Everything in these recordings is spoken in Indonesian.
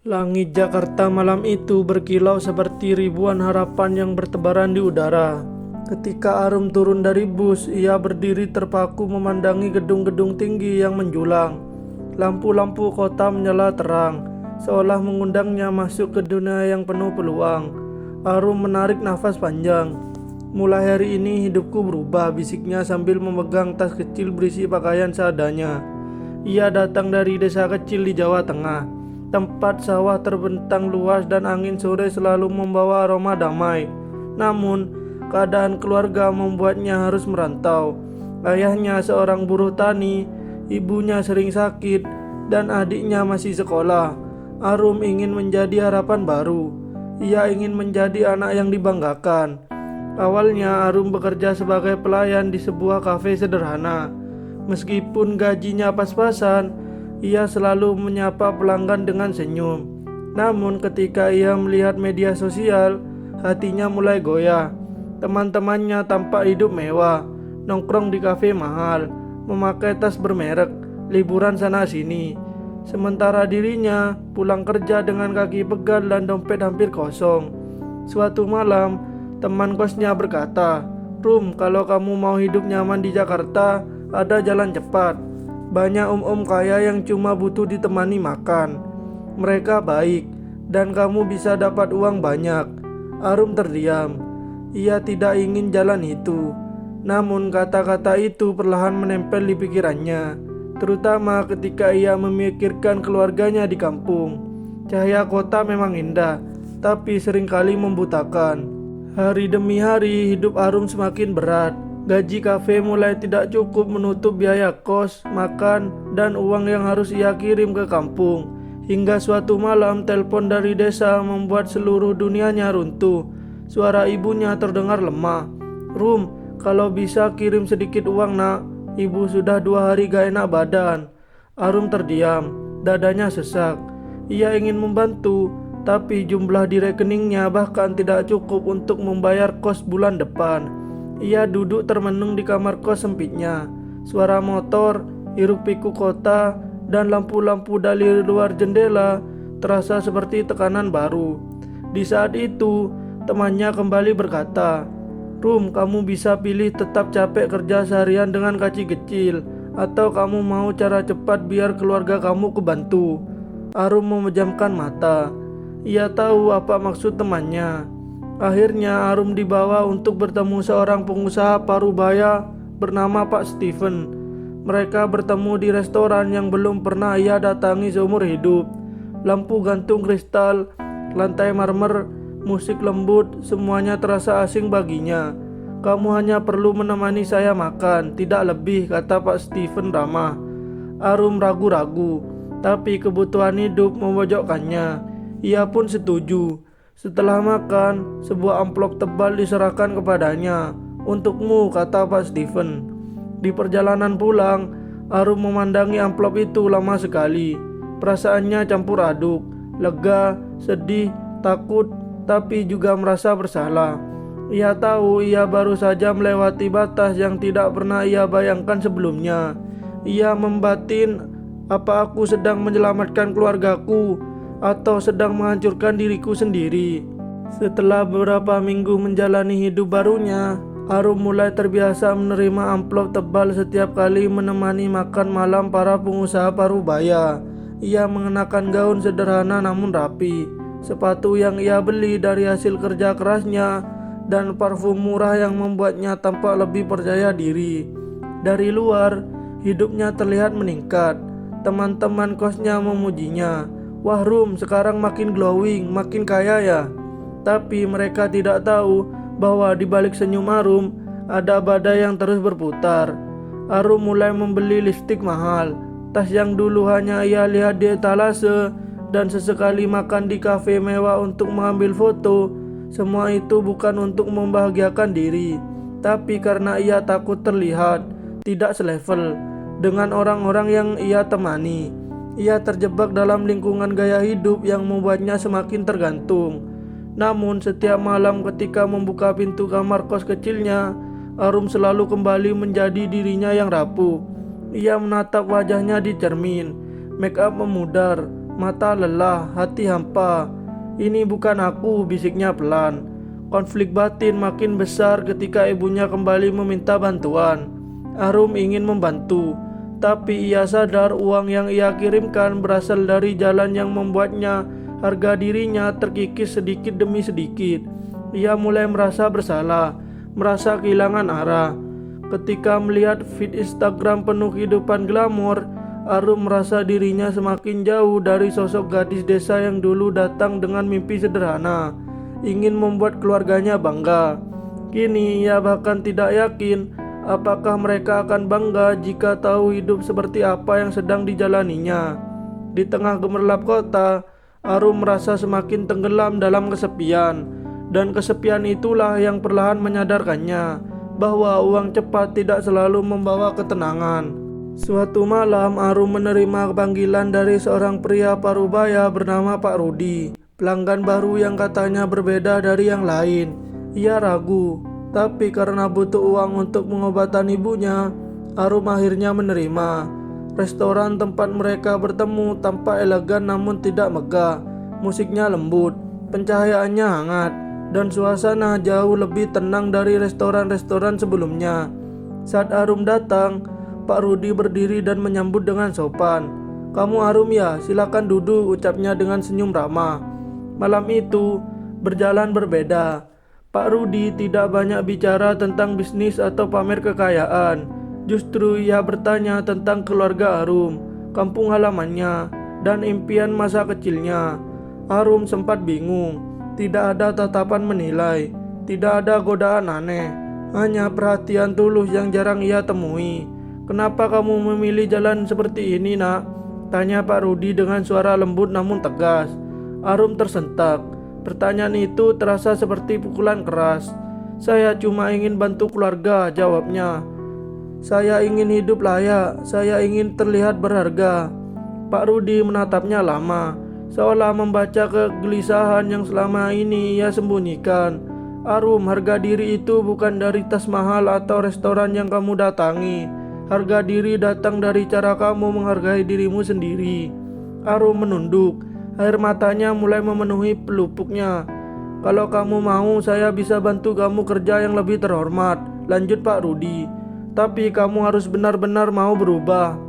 Langit Jakarta malam itu berkilau seperti ribuan harapan yang bertebaran di udara. Ketika Arum turun dari bus, ia berdiri terpaku memandangi gedung-gedung tinggi yang menjulang. Lampu-lampu kota menyala terang, seolah mengundangnya masuk ke dunia yang penuh peluang. Arum menarik nafas panjang. "Mulai hari ini hidupku berubah," bisiknya sambil memegang tas kecil berisi pakaian seadanya. Ia datang dari desa kecil di Jawa Tengah, tempat sawah terbentang luas dan angin sore selalu membawa aroma damai. Namun, keadaan keluarga membuatnya harus merantau. Ayahnya seorang buruh tani, ibunya sering sakit, dan adiknya masih sekolah. Arum ingin menjadi harapan baru. Ia ingin menjadi anak yang dibanggakan. Awalnya Arum bekerja sebagai pelayan di sebuah kafe sederhana. Meskipun gajinya pas-pasan, ia selalu menyapa pelanggan dengan senyum. Namun ketika ia melihat media sosial, hatinya mulai goyah. Teman-temannya tampak hidup mewah, nongkrong di kafe mahal, memakai tas bermerek, liburan sana-sini. Sementara dirinya pulang kerja dengan kaki pegal dan dompet hampir kosong. Suatu malam, teman kosnya berkata, "Rum, kalau kamu mau hidup nyaman di Jakarta, ada jalan cepat. Banyak om-om kaya yang cuma butuh ditemani makan. Mereka baik, dan kamu bisa dapat uang banyak." Arum terdiam. Ia tidak ingin jalan itu. Namun kata-kata itu perlahan menempel di pikirannya, terutama ketika ia memikirkan keluarganya di kampung. Cahaya kota memang indah, tapi seringkali membutakan. Hari demi hari hidup Arum semakin berat. Gaji kafe mulai tidak cukup menutup biaya kos, makan, dan uang yang harus ia kirim ke kampung. Hingga suatu malam telepon dari desa membuat seluruh dunianya runtuh. Suara ibunya terdengar lemah. "Rum, kalau bisa kirim sedikit uang nak, ibu sudah 2 hari gak enak badan." Arum terdiam, dadanya sesak. Ia ingin membantu, tapi jumlah di rekeningnya bahkan tidak cukup untuk membayar kos bulan depan. Ia duduk termenung di kamar kos sempitnya. Suara motor, hiruk-pikuk kota, dan lampu-lampu dari luar jendela terasa seperti tekanan baru. Di saat itu, temannya kembali berkata, "Rum, kamu bisa pilih tetap capek kerja seharian dengan gaji kecil, atau kamu mau cara cepat biar keluarga kamu kebantu." Arum memejamkan mata. Ia tahu apa maksud temannya. Akhirnya Arum dibawa untuk bertemu seorang pengusaha parubaya bernama Pak Steven. Mereka bertemu di restoran yang belum pernah ia datangi seumur hidup. Lampu gantung kristal, lantai marmer, musik lembut, semuanya terasa asing baginya. "Kamu hanya perlu menemani saya makan, tidak lebih," kata Pak Steven ramah. Arum ragu-ragu, tapi kebutuhan hidup memojokkannya. Ia pun setuju. Setelah makan, sebuah amplop tebal diserahkan kepadanya. "Untukmu," kata Pak Steven. Di perjalanan pulang, Arum memandangi amplop itu lama sekali. Perasaannya campur aduk, lega, sedih, takut, tapi juga merasa bersalah. Ia tahu ia baru saja melewati batas yang tidak pernah ia bayangkan sebelumnya. Ia membatin, apa aku sedang menyelamatkan keluargaku atau sedang menghancurkan diriku sendiri? Setelah beberapa minggu menjalani hidup barunya, Arum mulai terbiasa menerima amplop tebal setiap kali menemani makan malam para pengusaha parubaya. Ia mengenakan gaun sederhana namun rapi, sepatu yang ia beli dari hasil kerja kerasnya, dan parfum murah yang membuatnya tampak lebih percaya diri. Dari luar, hidupnya terlihat meningkat. Teman-teman kosnya memujinya. "Wah Rum, sekarang makin glowing, makin kaya ya." Tapi mereka tidak tahu bahwa di balik senyum Arum ada badai yang terus berputar. Arum mulai membeli lipstik mahal, tas yang dulu hanya ia lihat di etalase, dan sesekali makan di kafe mewah untuk mengambil foto. Semua itu bukan untuk membahagiakan diri, tapi karena ia takut terlihat tidak selevel dengan orang-orang yang ia temani. Ia terjebak dalam lingkungan gaya hidup yang membuatnya semakin tergantung. Namun setiap malam ketika membuka pintu kamar kos kecilnya, Arum selalu kembali menjadi dirinya yang rapuh. Ia menatap wajahnya di cermin. Make up memudar, Mata lelah, hati hampa. Ini bukan aku, bisiknya pelan. Konflik batin makin besar ketika ibunya kembali meminta bantuan. Arum ingin membantu, tapi ia sadar uang yang ia kirimkan berasal dari jalan yang membuatnya harga dirinya terkikis sedikit demi sedikit. Ia mulai merasa bersalah, merasa kehilangan arah. Ketika melihat feed Instagram penuh kehidupan glamor, Arum merasa dirinya semakin jauh dari sosok gadis desa yang dulu datang dengan mimpi sederhana, ingin membuat keluarganya bangga. Kini ia bahkan tidak yakin apakah mereka akan bangga jika tahu hidup seperti apa yang sedang dijalaninya. Di tengah gemerlap kota, Arum merasa semakin tenggelam dalam kesepian, dan kesepian itulah yang perlahan menyadarkannya bahwa uang cepat tidak selalu membawa ketenangan. Suatu malam Arum menerima panggilan dari seorang pria parubaya bernama Pak Rudi, pelanggan baru yang katanya berbeda dari yang lain. Ia ragu, tapi karena butuh uang untuk pengobatan ibunya, Arum akhirnya menerima. Restoran tempat mereka bertemu tampak elegan namun tidak megah. Musiknya lembut, pencahayaannya hangat, dan suasana jauh lebih tenang dari restoran-restoran sebelumnya. Saat Arum datang, Pak Rudi berdiri dan menyambut dengan sopan. "Kamu Arum ya? Silakan duduk," ucapnya dengan senyum ramah. Malam itu berjalan berbeda. Pak Rudi tidak banyak bicara tentang bisnis atau pamer kekayaan. Justru ia bertanya tentang keluarga Arum, kampung halamannya, dan impian masa kecilnya. Arum sempat bingung. Tidak ada tatapan menilai, tidak ada godaan aneh, hanya perhatian tulus yang jarang ia temui. "Kenapa kamu memilih jalan seperti ini, Nak?" tanya Pak Rudi dengan suara lembut namun tegas. Arum tersentak. Pertanyaan itu terasa seperti pukulan keras. "Saya cuma ingin bantu keluarga," jawabnya. "Saya ingin hidup layak, saya ingin terlihat berharga." Pak Rudi menatapnya lama, seolah membaca kegelisahan yang selama ini ia sembunyikan. "Arum, harga diri itu bukan dari tas mahal atau restoran yang kamu datangi. Harga diri datang dari cara kamu menghargai dirimu sendiri." Arum menunduk, air matanya mulai memenuhi pelupuknya. "Kalau kamu mau, saya bisa bantu kamu kerja yang lebih terhormat," lanjut Pak Rudi. "Tapi kamu harus benar-benar mau berubah."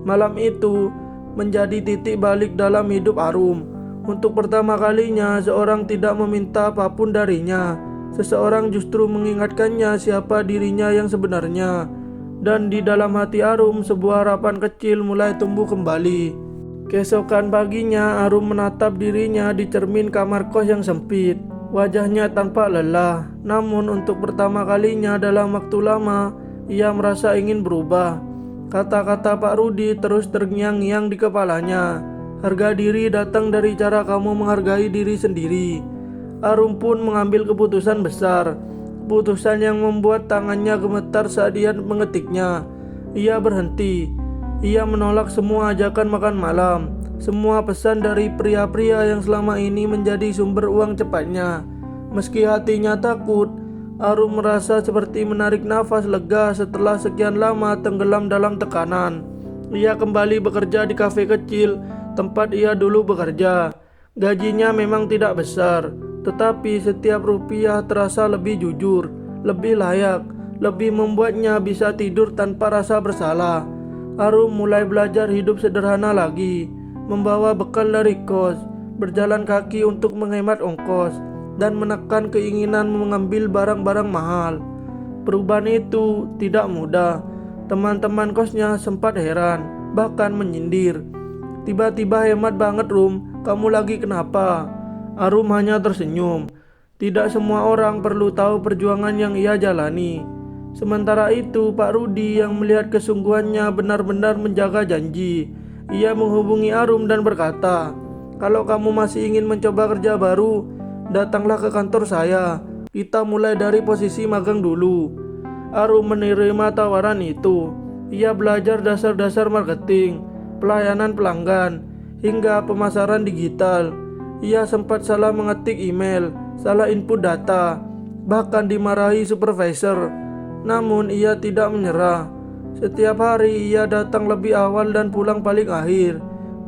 Malam itu menjadi titik balik dalam hidup Arum. Untuk pertama kalinya seorang tidak meminta apapun darinya. Seseorang justru mengingatkannya siapa dirinya yang sebenarnya. Dan di dalam hati Arum sebuah harapan kecil mulai tumbuh kembali. Keesokan paginya Arum menatap dirinya di cermin kamar kos yang sempit. Wajahnya tampak lelah, namun untuk pertama kalinya dalam waktu lama ia merasa ingin berubah. Kata-kata Pak Rudi terus terngiang-ngiang di kepalanya. Harga diri datang dari cara kamu menghargai diri sendiri. Arum pun mengambil keputusan besar. Keputusan yang membuat tangannya gemetar saat ia mengetiknya. Ia berhenti. Ia menolak semua ajakan makan malam, semua pesan dari pria-pria yang selama ini menjadi sumber uang cepatnya. Meski hatinya takut, Arum merasa seperti menarik nafas lega setelah sekian lama tenggelam dalam tekanan. Ia kembali bekerja di kafe kecil tempat ia dulu bekerja. Gajinya memang tidak besar, tetapi setiap rupiah terasa lebih jujur, lebih layak, lebih membuatnya bisa tidur tanpa rasa bersalah. Arum mulai belajar hidup sederhana lagi, membawa bekal dari kos, berjalan kaki untuk menghemat ongkos, dan menekan keinginan mengambil barang-barang mahal. Perubahan itu tidak mudah. Teman-teman kosnya sempat heran, bahkan menyindir. "Tiba-tiba hemat banget, Rum, kamu lagi kenapa?" Arum hanya tersenyum. Tidak semua orang perlu tahu perjuangan yang ia jalani. Sementara itu Pak Rudi yang melihat kesungguhannya benar-benar menjaga janji. Ia menghubungi Arum dan berkata, "Kalau kamu masih ingin mencoba kerja baru, datanglah ke kantor saya. Kita mulai dari posisi magang dulu." Arum menerima tawaran itu. Ia belajar dasar-dasar marketing, pelayanan pelanggan, hingga pemasaran digital. Ia sempat salah mengetik email, salah input data, bahkan dimarahi supervisor. Namun ia tidak menyerah. Setiap hari ia datang lebih awal dan pulang paling akhir.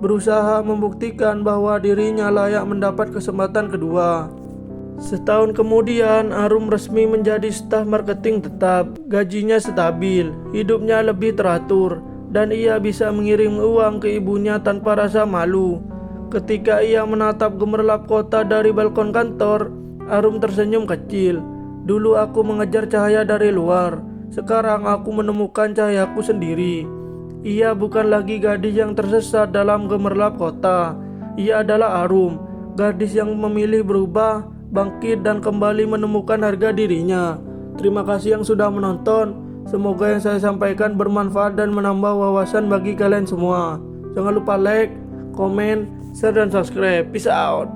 berusaha membuktikan bahwa dirinya layak mendapat kesempatan kedua. Setahun kemudian, Arum resmi menjadi staf marketing tetap. Gajinya stabil, hidupnya lebih teratur, dan ia bisa mengirim uang ke ibunya tanpa rasa malu. Ketika ia menatap gemerlap kota dari balkon kantor, Arum tersenyum kecil. Dulu aku mengejar cahaya dari luar, sekarang aku menemukan cahayaku sendiri. Ia bukan lagi gadis yang tersesat dalam gemerlap kota. Ia adalah Arum, gadis yang memilih berubah, bangkit, dan kembali menemukan harga dirinya. Terima kasih yang sudah menonton. Semoga yang saya sampaikan bermanfaat dan menambah wawasan bagi kalian semua. Jangan lupa like, komen, share, dan subscribe. Peace out.